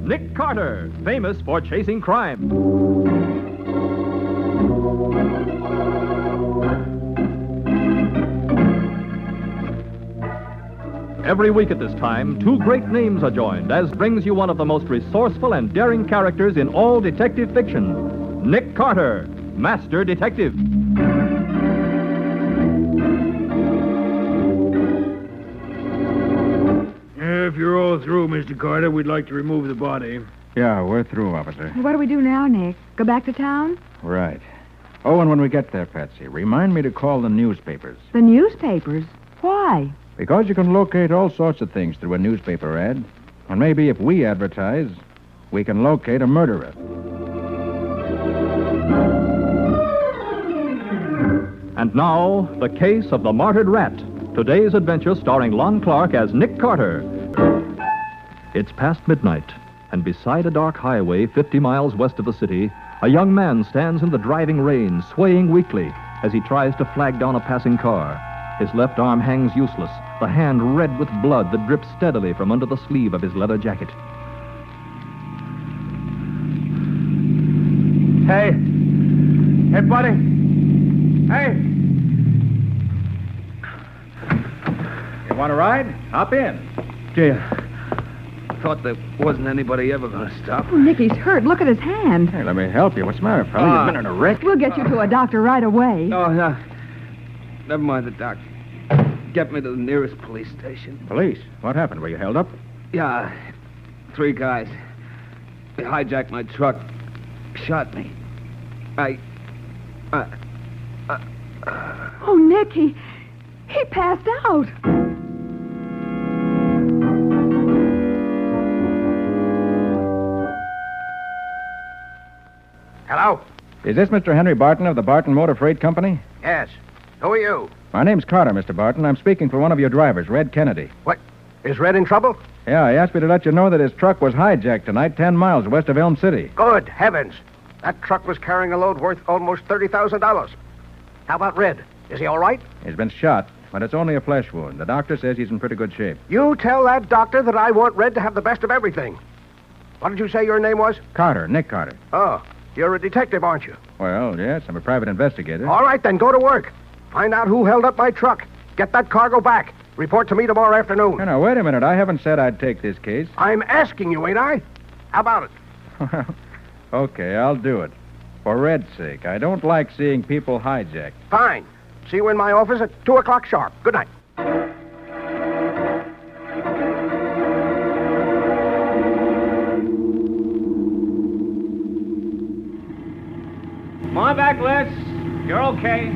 Nick Carter, famous for chasing crime. Every week at this time, two great names are joined, as brings you one of the most resourceful and daring characters in all detective fiction, Nick Carter, Master Detective. If you're all through, Mr. Carter, we'd like to remove the body. Yeah, we're through, officer. What do we do now, Nick? Go back to town? Right. Oh, and when we get there, Patsy, remind me to call the newspapers. The newspapers? Why? Because you can locate all sorts of things through a newspaper ad. And maybe if we advertise, we can locate a murderer. And now, the case of the Martyred Rat. Today's adventure starring Lon Clark as Nick Carter. It's past midnight, and beside a dark highway 50 miles west of the city, a young man stands in the driving rain, swaying weakly as he tries to flag down a passing car. His left arm hangs useless, the hand red with blood that drips steadily from under the sleeve of his leather jacket. Hey. Hey, buddy. Hey. You want to ride? Hop in. Gee, I thought there wasn't anybody ever going to stop. Oh, Nicky's hurt. Look at his hand. Hey, let me help you. What's the matter, fella? You've been in a wreck? We'll get you to a doctor right away. Oh, no. Never mind the doc. Get me to the nearest police station. Police? What happened? Were you held up? Yeah, 3 guys. They hijacked my truck. Shot me. Oh, Nick, he passed out. Hello? Is this Mr. Henry Barton of the Barton Motor Freight Company? Yes. Who are you? My name's Carter, Mr. Barton. I'm speaking for one of your drivers, Red Kennedy. What? Is Red in trouble? Yeah, he asked me to let you know that his truck was hijacked tonight 10 miles west of Elm City. Good heavens. That truck was carrying a load worth almost $30,000. How about Red? Is he all right? He's been shot, but it's only a flesh wound. The doctor says he's in pretty good shape. You tell that doctor that I want Red to have the best of everything. What did you say your name was? Carter, Nick Carter. Oh, you're a detective, aren't you? Well, yes, I'm a private investigator. All right, then, go to work. Find out who held up my truck. Get that cargo back. Report to me tomorrow afternoon. Now, wait a minute. I haven't said I'd take this case. I'm asking you, ain't I? How about it? Okay, I'll do it. For Red's sake. I don't like seeing people hijacked. Fine. See you in my office at 2 o'clock sharp. Good night. Come on back, Les. You're okay.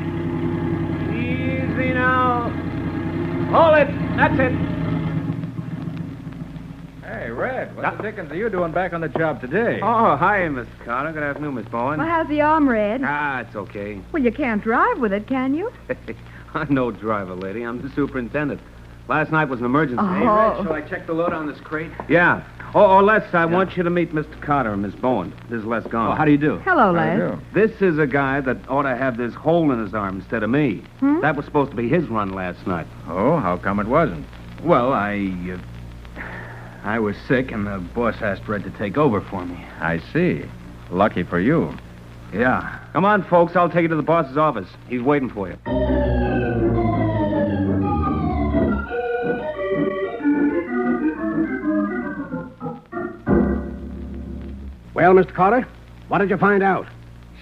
Easy now. Hold it. That's it. Hey, Red, what the dickens are you doing back on the job today? Oh, hi, Miss Carter. Good afternoon, Miss Bowen. Well, how's the arm, Red? It's okay. Well, you can't drive with it, can you? I'm no driver, lady. I'm the superintendent. Last night was an emergency. Oh. Hey, Red, shall I check the load on this crate? Yeah. Oh, Les, I want you to meet Mr. Carter and Miss Bowen. This is Les Gone. Well, how do you do? Hello, I Les. do. This is a guy that ought to have this hole in his arm instead of me. That was supposed to be his run last night. Oh, how come it wasn't? Well, I was sick, and the boss asked Red to take over for me. I see. Lucky for you. Yeah. Come on, folks. I'll take you to the boss's office. He's waiting for you. Well, Mr. Carter, what did you find out?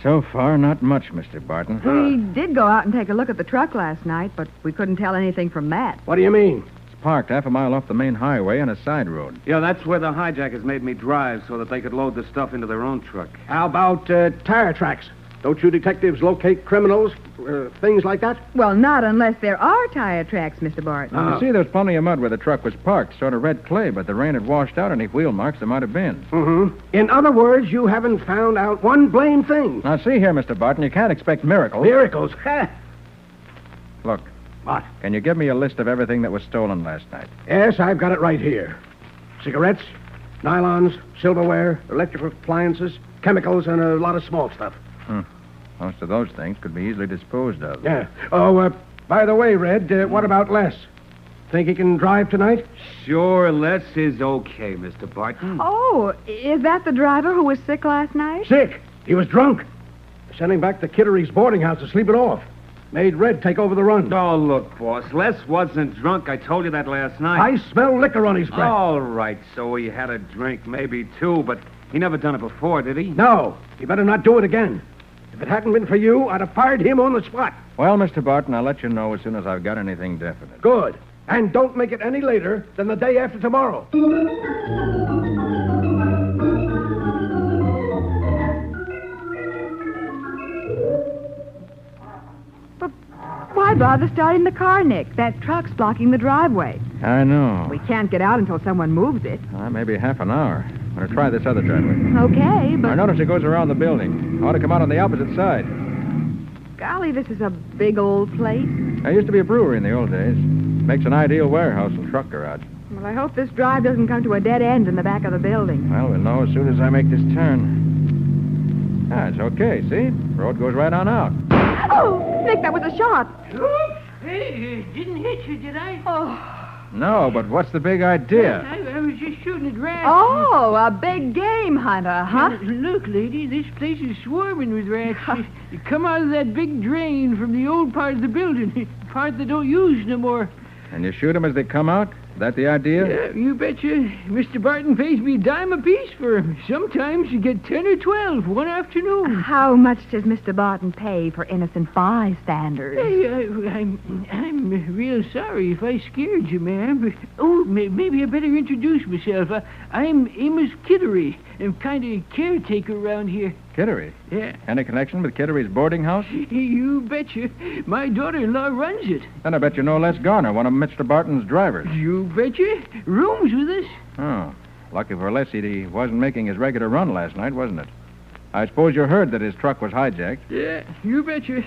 So far, not much, Mr. Barton. We did go out and take a look at the truck last night, but we couldn't tell anything from that. What do you mean? It's parked half a mile off the main highway on a side road. Yeah, that's where the hijackers made me drive so that they could load the stuff into their own truck. How about tire tracks? Don't you detectives locate criminals, things like that? Well, not unless there are tire tracks, Mr. Barton. You see, there's plenty of mud where the truck was parked, sort of red clay, but the rain had washed out any wheel marks there might have been. Mm-hmm. In other words, you haven't found out one blame thing. Now, see here, Mr. Barton, you can't expect miracles. Miracles? Heh. Look, What? can you give me a list of everything that was stolen last night? Yes, I've got it right here. Cigarettes, nylons, silverware, electrical appliances, chemicals, and a lot of small stuff. Most of those things could be easily disposed of. Yeah. Oh, by the way, Red, what about Les? Think he can drive tonight? Sure, Les is okay, Mr. Barton. Oh, is that the driver who was sick last night? Sick. He was drunk. Sent him back to Kittery's boarding house to sleep it off. Made Red take over the run. Oh, look, boss. Les wasn't drunk. I told you that last night. I smell liquor on his breath. All right, so he had a drink, maybe two, but he never done it before, did he? No, he better not do it again. If it hadn't been for you, I'd have fired him on the spot. Well, Mr. Barton, I'll let you know as soon as I've got anything definite. Good. And don't make it any later than the day after tomorrow. But why bother starting the car, Nick? That truck's blocking the driveway. I know. We can't get out until someone moves it. Maybe half an hour. I'm going to try this other driveway. Okay, but... I notice it goes around the building. I ought to come out on the opposite side. Golly, this is a big old place. There used to be a brewery in the old days. Makes an ideal warehouse and truck garage. Well, I hope this drive doesn't come to a dead end in the back of the building. Well, we'll know as soon as I make this turn. It's okay, see? Road goes right on out. Oh, Nick, that was a shot. Oops. Hey, didn't hit you, did I? Oh, No, but what's the big idea? I was just shooting at rats. oh, a big game hunter, huh? Look, lady, this place is swarming with rats. You come out of that big drain from the old part of the building, part they don't use no more. And you shoot them as they come out? Is that the idea? Yeah, you betcha. Mr. Barton pays me a dime apiece for 'em. Sometimes you get 10 or 12 one afternoon. How much does Mr. Barton pay for innocent bystanders? Hey, I'm real sorry if I scared you, ma'am. But, maybe I better introduce myself. I'm Amos Kittery. I'm kind of caretaker around here. Kittery? Yeah. Any connection with Kittery's boarding house? You betcha. My daughter-in-law runs it. Then I bet you know Les Garner, one of Mr. Barton's drivers. You betcha. Rooms with us. Oh. Lucky for Les, he wasn't making his regular run last night, wasn't it? I suppose you heard that his truck was hijacked. Yeah, you betcha.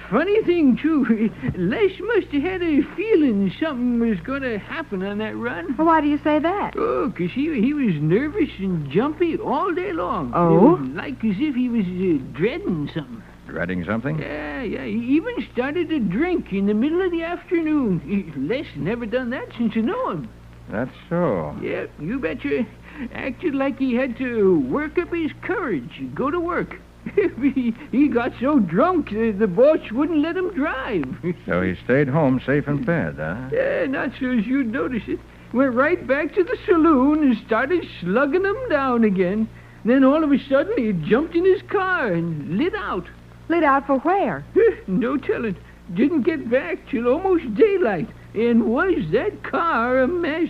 Funny thing, too. Les must have had a feeling something was going to happen on that run. Well, why do you say that? Oh, 'cause he was nervous and jumpy all day long. Oh? It was like as if he was dreading something. Dreading something? Yeah. He even started to drink in the middle of the afternoon. Les never done that since I know him. That's so. Yeah, you betcha. Acted like he had to work up his courage and go to work. He got so drunk the boss wouldn't let him drive. So he stayed home safe in bed, huh? Yeah, not so as you'd notice it. Went right back to the saloon and started slugging them down again. Then all of a sudden he jumped in his car and lit out. Lit out for where? No telling. Didn't get back till almost daylight. And was that car a mess?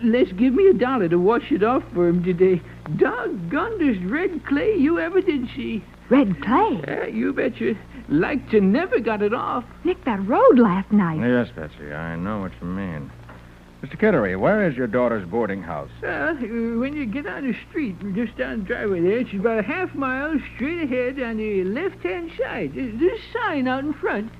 Les give me $1 to wash it off for him today. Doggonedest red clay you ever did see. Red clay? Yeah, you betcha. Like to never got it off. Nick, that road last night. Yes, Betsy, I know what you mean. Mr. Kittery, where is your daughter's boarding house? When you get on the street, just down the driveway there, it's about a half mile straight ahead on the left-hand side. There's a sign out in front.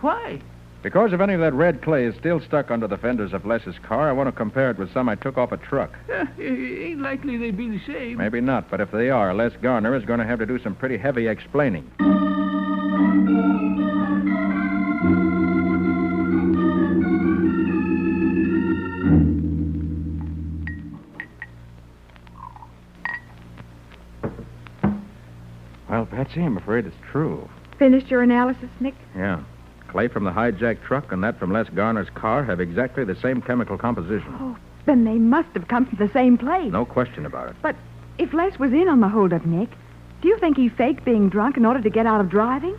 Why? Because if any of that red clay is still stuck under the fenders of Les's car, I want to compare it with some I took off a truck. Ain't likely they'd be the same. Maybe not, but if they are, Les Garner is going to have to do some pretty heavy explaining. Well, Patsy, I'm afraid it's true. Finished your analysis, Nick? Yeah. Clay from the hijacked truck and that from Les Garner's car have exactly the same chemical composition. Oh, then they must have come from the same place. No question about it. But if Les was in on the holdup, Nick, do you think he faked being drunk in order to get out of driving?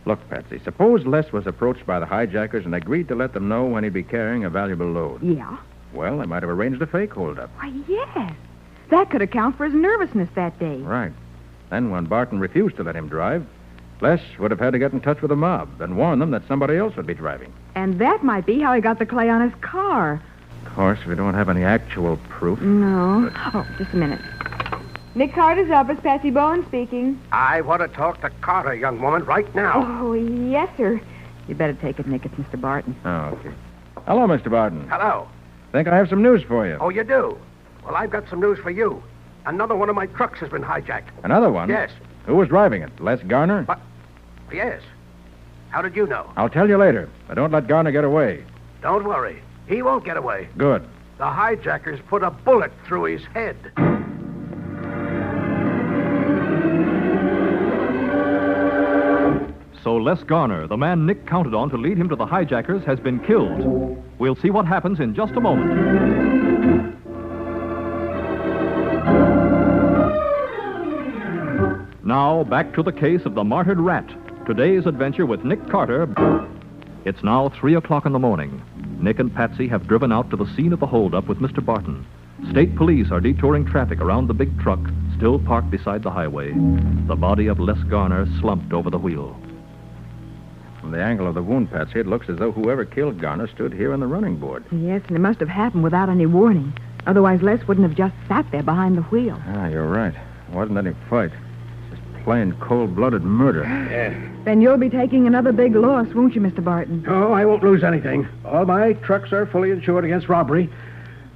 Look, Patsy, suppose Les was approached by the hijackers and agreed to let them know when he'd be carrying a valuable load. Yeah. Well, they might have arranged a fake holdup. Why, yes. That could account for his nervousness that day. Right. Then when Barton refused to let him drive, Les would have had to get in touch with the mob and warn them that somebody else would be driving. And that might be how he got the clay on his car. Of course, we don't have any actual proof. No. Oh, just a minute. Nick Carter's office, Patsy Bowen speaking. I want to talk to Carter, young woman, right now. Oh, yes, sir. You better take it, Nick. It's Mr. Barton. Oh, okay. Hello, Mr. Barton. Hello. Think I have some news for you. Oh, you do? Well, I've got some news for you. Another one of my trucks has been hijacked. Another one? Yes. Who was driving it? Les Garner? But, yes. How did you know? I'll tell you later. But don't let Garner get away. Don't worry. He won't get away. Good. The hijackers put a bullet through his head. So Les Garner, the man Nick counted on to lead him to the hijackers, has been killed. We'll see what happens in just a moment. Now, back to the case of the Martyred Rat. Today's adventure with Nick Carter. It's now 3 o'clock in the morning. Nick and Patsy have driven out to the scene of the holdup with Mr. Barton. State police are detouring traffic around the big truck, still parked beside the highway. The body of Les Garner slumped over the wheel. From the angle of the wound, Patsy, it looks as though whoever killed Garner stood here on the running board. Yes, and it must have happened without any warning. Otherwise, Les wouldn't have just sat there behind the wheel. Ah, you're right. It wasn't any fight. Just plain cold-blooded murder. Then you'll be taking another big loss, won't you, Mr. Barton? Oh, I won't lose anything. All my trucks are fully insured against robbery.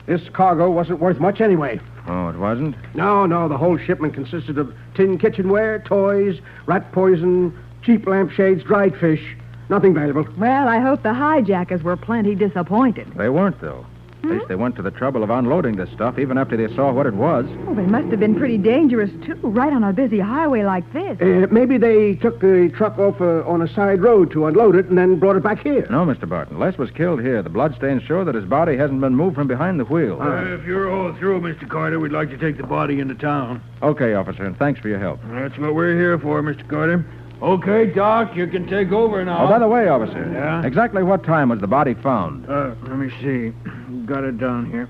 This cargo wasn't worth much anyway. Oh, it wasn't? No, the whole shipment consisted of tin kitchenware, toys, rat poison, cheap lampshades, dried fish. Nothing valuable. Well, I hope the hijackers were plenty disappointed. They weren't, though. At least they went to the trouble of unloading this stuff, even after they saw what it was. Oh, they must have been pretty dangerous, too, right on a busy highway like this. Maybe they took the truck off on a side road to unload it and then brought it back here. No, Mr. Barton. Les was killed here. The bloodstains show that his body hasn't been moved from behind the wheel. If you're all through, Mr. Carter, we'd like to take the body into town. Okay, officer, and thanks for your help. That's what we're here for, Mr. Carter. Okay, Doc, you can take over now. Oh, by the way, officer. Yeah? Exactly what time was the body found? Let me see. Got it down here.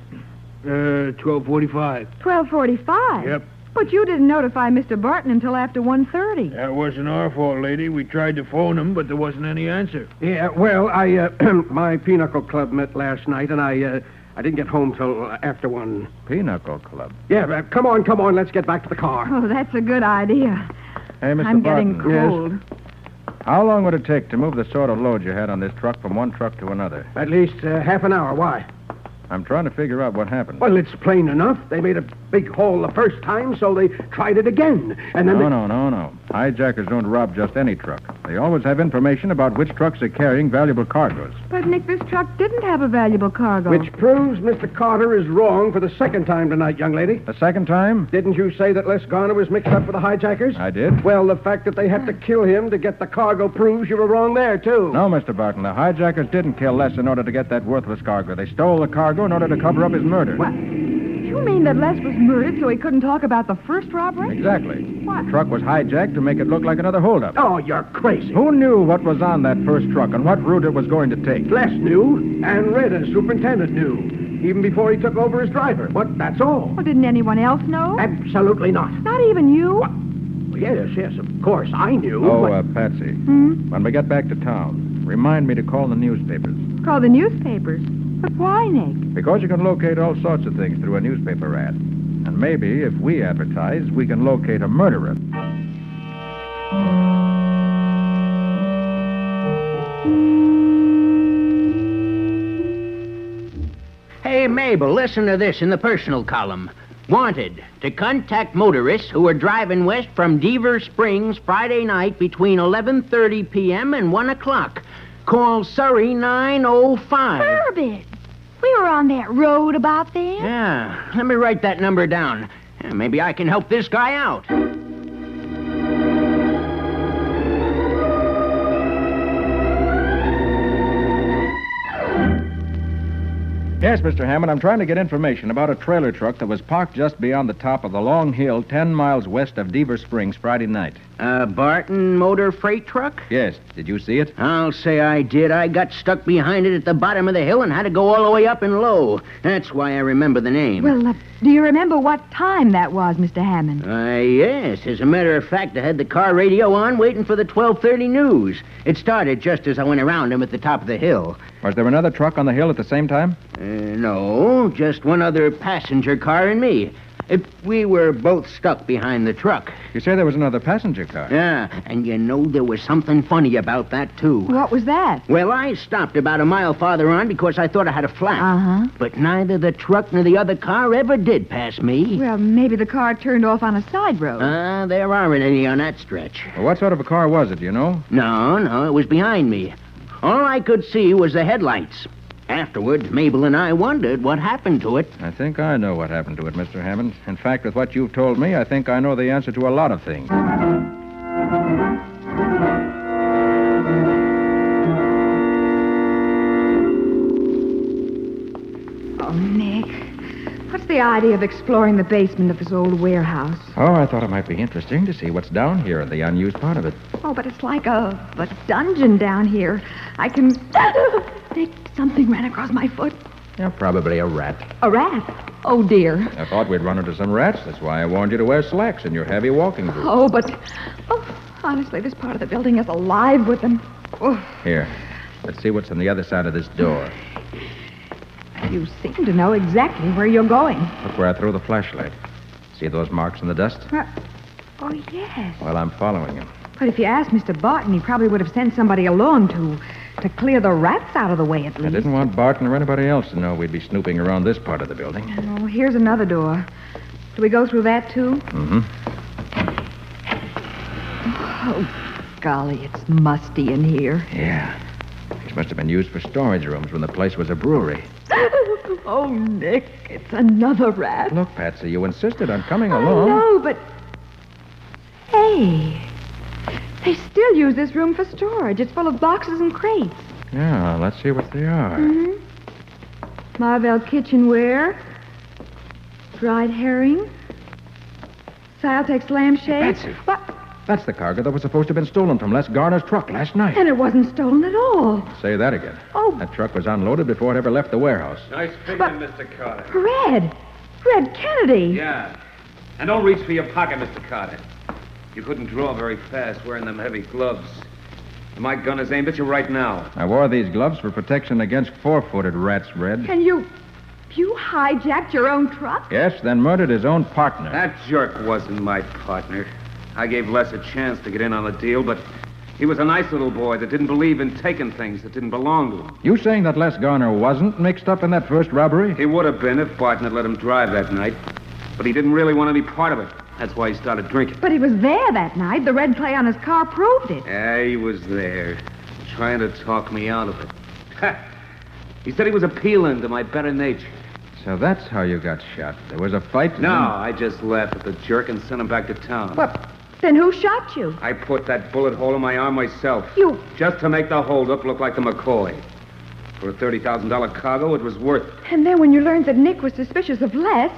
12:45. 12:45? Yep. But you didn't notify Mr. Barton until after 1:30. That wasn't our fault, lady. We tried to phone him, but there wasn't any answer. Yeah, well, I my pinochle club met last night, and I didn't get home till after 1. Pinochle Club. Yeah, come on, let's get back to the car. Oh, that's a good idea. Hey, Mr. I'm Barton. getting cold. How long would it take to move the sort of load you had on this truck from one truck to another? At least half an hour. Why? I'm trying to figure out what happened. Well, it's plain enough. They made a big haul the first time, so they tried it again. And then No. Hijackers don't rob just any truck. They always have information about which trucks are carrying valuable cargoes. But, Nick, this truck didn't have a valuable cargo. Which proves Mr. Carter is wrong for the second time tonight, young lady. The second time? Didn't you say that Les Garner was mixed up with the hijackers? I did. Well, the fact that they had to kill him to get the cargo proves you were wrong there, too. No, Mr. Barton. The hijackers didn't kill Les in order to get that worthless cargo. They stole the cargo in order to cover up his murder. What? You mean that Les was murdered so he couldn't talk about the first robbery? Exactly. What? The truck was hijacked to make it look like another holdup. Oh, you're crazy. Who knew what was on that first truck and what route it was going to take? Les knew, and Red, as superintendent, knew. Even before he took over as driver. But that's all. Well, didn't anyone else know? Absolutely not. Not even you? What? Yes, of course, I knew. Oh, Patsy. When we get back to town, remind me to call the newspapers. Call the newspapers? But why, Nick? Because you can locate all sorts of things through a newspaper ad. And maybe, if we advertise, we can locate a murderer. Hey, Mabel, listen to this in the personal column. Wanted to contact motorists who are driving west from Deaver Springs Friday night between 11:30 p.m. and 1 o'clock. Call Surrey 905. Herbert, we were on that road about then. Yeah, let me write that number down. Maybe I can help this guy out. Yes, Mr. Hammond, I'm trying to get information about a trailer truck that was parked just beyond the top of the long hill 10 miles west of Deaver Springs Friday night. Barton motor freight truck? Yes. Did you see it? I'll say I did. I got stuck behind it at the bottom of the hill and had to go all the way up and low. That's why I remember the name. Well, do you remember what time that was, Mr. Hammond? Yes. As a matter of fact, I had the car radio on waiting for the 12:30 news. It started just as I went around him at the top of the hill. Was there another truck on the hill at the same time? No, just one other passenger car and me. We were both stuck behind the truck. You say there was another passenger car? Yeah, and you know there was something funny about that, too. What was that? Well, I stopped about a mile farther on because I thought I had a flat. Uh-huh. But neither the truck nor the other car ever did pass me. Well, maybe the car turned off on a side road. There aren't any on that stretch. Well, what sort of a car was it, do you know? No, it was behind me. All I could see was the headlights. Afterwards, Mabel and I wondered what happened to it. I think I know what happened to it, Mr. Hammond. In fact, with what you've told me, I think I know the answer to a lot of things. Oh, Nick. What's the idea of exploring the basement of this old warehouse? Oh, I thought it might be interesting to see what's down here in the unused part of it. Oh, but it's like a dungeon down here. I can... Nick, something ran across my foot. Yeah, probably a rat. A rat? Oh, dear. I thought we'd run into some rats. That's why I warned you to wear slacks in your heavy walking boots. Oh, but... Oh, honestly, this part of the building is alive with them. Oh. Here, let's see what's on the other side of this door. You seem to know exactly where you're going. Look where I threw the flashlight. See those marks in the dust? Oh, yes. Well, I'm following him. But if you asked Mr. Barton, he probably would have sent somebody along to clear the rats out of the way, at least. I didn't want Barton or anybody else to know we'd be snooping around this part of the building. Oh, here's another door. Do we go through that, too? Mm-hmm. Oh, golly, it's musty in here. Yeah. These must have been used for storage rooms when the place was a brewery. Oh, Nick, it's another rat. Look, Patsy, you insisted on coming along. No, but... Hey, they still use this room for storage. It's full of boxes and crates. Yeah, let's see what they are. Mm-hmm. Marvell kitchenware, dried herring, Siletex lampshades. Patsy. What? That's the cargo that was supposed to have been stolen from Les Garner's truck last night. And it wasn't stolen at all. Say that again. Oh. That truck was unloaded before it ever left the warehouse. Nice picking, Mr. Carter. Red Kennedy. Yeah. And don't reach for your pocket, Mr. Carter. You couldn't draw very fast wearing them heavy gloves. My gun is aimed at you right now. I wore these gloves for protection against four-footed rats, Red. And you hijacked your own truck? Yes, then murdered his own partner. That jerk wasn't my partner. I gave Les a chance to get in on the deal, but he was a nice little boy that didn't believe in taking things that didn't belong to him. You saying that Les Garner wasn't mixed up in that first robbery? He would have been if Barton had let him drive that night. But he didn't really want any part of it. That's why he started drinking. But he was there that night. The red clay on his car proved it. Yeah, he was there, trying to talk me out of it. He said he was appealing to my better nature. So that's how you got shot. There was a fight? No, I just laughed at the jerk and sent him back to town. Well, then who shot you? I put that bullet hole in my arm myself. You... Just to make the holdup look like the McCoy. For a $30,000 cargo, it was worth it. And then when you learned that Nick was suspicious of Les,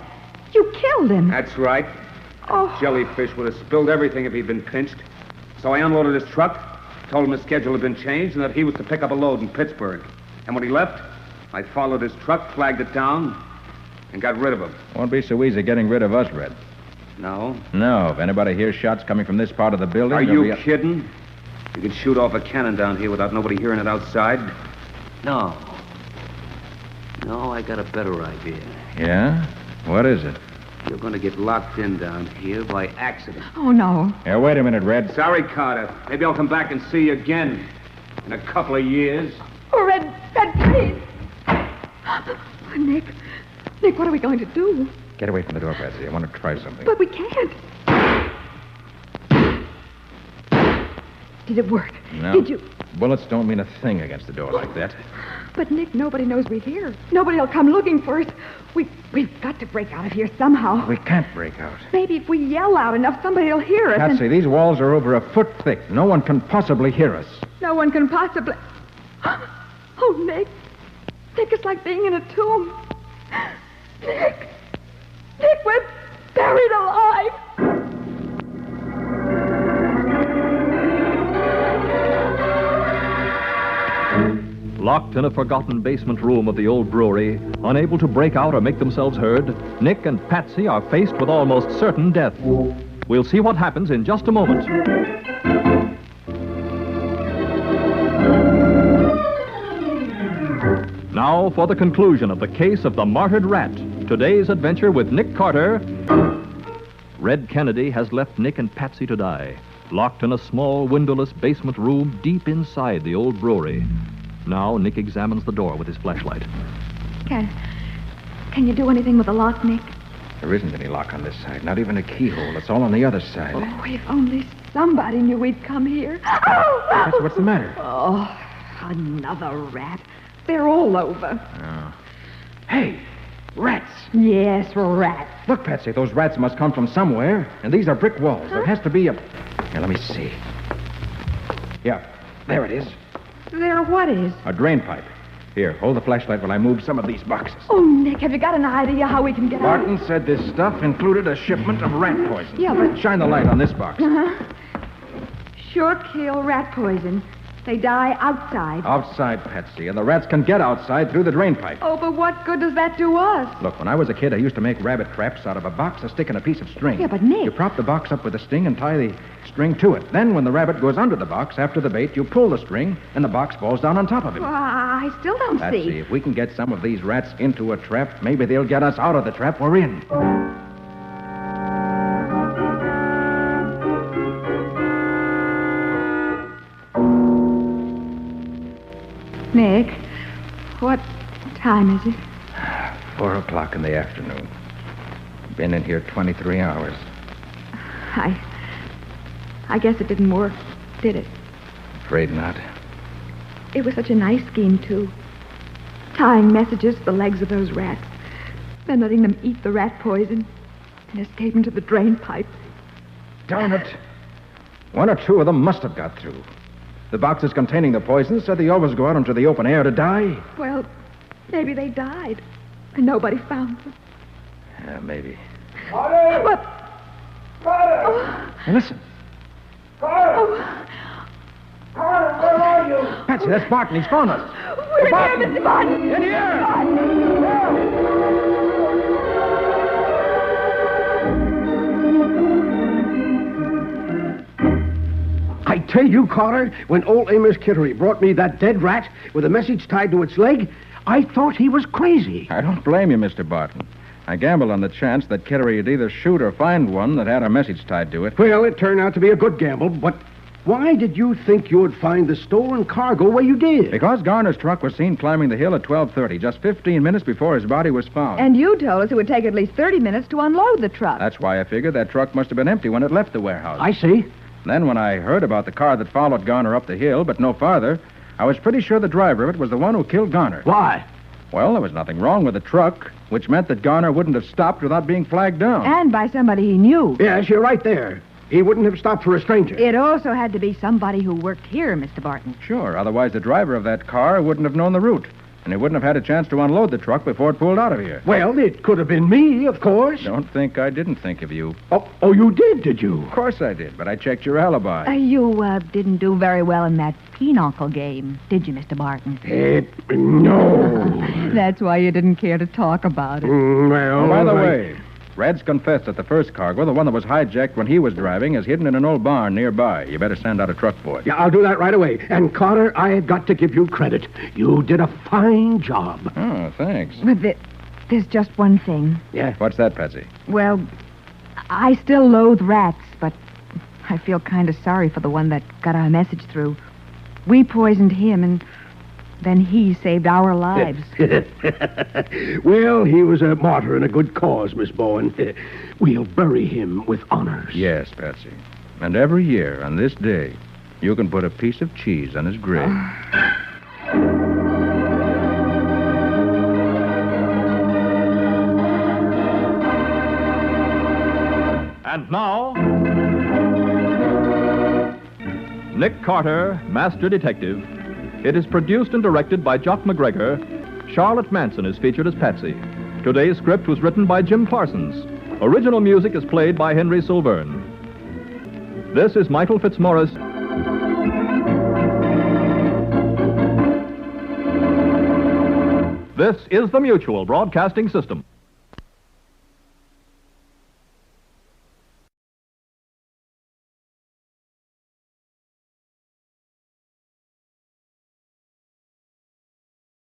you killed him. That's right. Oh. Jellyfish would have spilled everything if he'd been pinched. So I unloaded his truck, told him his schedule had been changed, and that he was to pick up a load in Pittsburgh. And when he left, I followed his truck, flagged it down, and got rid of him. Won't be so easy getting rid of us, Red. No? No, if anybody hears shots coming from this part of the building... Are you kidding? You could shoot off a cannon down here without nobody hearing it outside. No. No, I got a better idea. Yeah? What is it? You're going to get locked in down here by accident. Oh, no. Here, wait a minute, Red. Sorry, Carter. Maybe I'll come back and see you again in a couple of years. Oh, Red, please. Nick, what are we going to do? Get away from the door, Patsy. I want to try something. But we can't. Did it work? No. Did you... Bullets don't mean a thing against the door like that. But, Nick, nobody knows we're here. Nobody will come looking for us. We've got to break out of here somehow. We can't break out. Maybe if we yell loud enough, somebody will hear us. Patsy, these walls are over a foot thick. No one can possibly hear us. No one can possibly... Oh, Nick. Nick, it's like being in a tomb. Nick, we're buried alive. Locked in a forgotten basement room of the old brewery, unable to break out or make themselves heard, Nick and Patsy are faced with almost certain death. We'll see what happens in just a moment. Now for the conclusion of the case of the Martyred Rat. Today's adventure with Nick Carter. Red Kennedy has left Nick and Patsy to die, locked in a small, windowless basement room deep inside the old brewery. Now Nick examines the door with his flashlight. Can you do anything with the lock, Nick? There isn't any lock on this side, not even a keyhole. It's all on the other side. Oh, if only somebody knew we'd come here. Oh! Patsy, what's the matter? Oh, another rat. They're all over. Hey, rats. Yes, rats. Look, Patsy, those rats must come from somewhere, and these are brick walls. There has to be a... Here, let me see. Yeah, there it is. There what is? A drain pipe. Here, hold the flashlight while I move some of these boxes. Oh, Nick, have you got an idea how we can get out? Barton said this stuff included a shipment of rat poison. Yeah, but... Shine the light on this box. Sure kill rat poison. They die outside. Outside, Patsy, and the rats can get outside through the drain pipe. Oh, but what good does that do us? Look, when I was a kid, I used to make rabbit traps out of a box, a stick, and a piece of string. Yeah, but Nick... You prop the box up with a sting and tie the string to it. Then, when the rabbit goes under the box after the bait, you pull the string, and the box falls down on top of him. Well, I still don't Patsy, see. if we can get some of these rats into a trap, maybe they'll get us out of the trap we're in. Nick, what time is it? 4 o'clock in the afternoon. Been in here 23 hours. I guess it didn't work, did it? Afraid not. It was such a nice scheme, too. Tying messages to the legs of those rats, then letting them eat the rat poison and escape into the drain pipe. Darn it. One or two of them must have got through. The boxes containing the poison said they always go out into the open air to die. Well, maybe they died, and nobody found them. Yeah, maybe. Carter! What? Carter! Oh, Hey, listen. Carter! oh. Carter, where are you? Patsy, that's Barton. He's found us. We're here, Mr. Martin. In here! I tell you, Carter, when old Amos Kittery brought me that dead rat with a message tied to its leg, I thought he was crazy. I don't blame you, Mr. Barton. I gambled on the chance that Kittery would either shoot or find one that had a message tied to it. Well, it turned out to be a good gamble, but why did you think you would find the stolen cargo where you did? Because Garner's truck was seen climbing the hill at 12:30, just 15 minutes before his body was found. And you told us it would take at least 30 minutes to unload the truck. That's why I figured that truck must have been empty when it left the warehouse. I see. Then when I heard about the car that followed Garner up the hill, but no farther, I was pretty sure the driver of it was the one who killed Garner. Why? Well, there was nothing wrong with the truck, which meant that Garner wouldn't have stopped without being flagged down. And by somebody he knew. Yes, you're right there. He wouldn't have stopped for a stranger. It also had to be somebody who worked here, Mr. Barton. Sure, otherwise the driver of that car wouldn't have known the route, and he wouldn't have had a chance to unload the truck before it pulled out of here. Well, it could have been me, of course. Don't think I didn't think of you. Oh, you did you? Of course I did, but I checked your alibi. You didn't do very well in that pinochle game, did you, Mr. Barton? No. That's why you didn't care to talk about it. Well, Oh, by the I- way, Red's confessed that the first cargo, the one that was hijacked when he was driving, is hidden in an old barn nearby. You better send out a truck for it. Yeah, I'll do that right away. And, Carter, I've got to give you credit. You did a fine job. Oh, thanks. But there's just one thing. Yeah. What's that, Patsy? Well, I still loathe rats, but I feel kind of sorry for the one that got our message through. We poisoned him, and then he saved our lives. Well, he was a martyr in a good cause, Miss Bowen. We'll bury him with honors. Yes, Patsy. And every year on this day, you can put a piece of cheese on his grave. And now, Nick Carter, Master Detective. It is produced and directed by Jock McGregor. Charlotte Manson is featured as Patsy. Today's script was written by Jim Parsons. Original music is played by Henry Silverne. This is Michael Fitzmaurice. This is the Mutual Broadcasting System.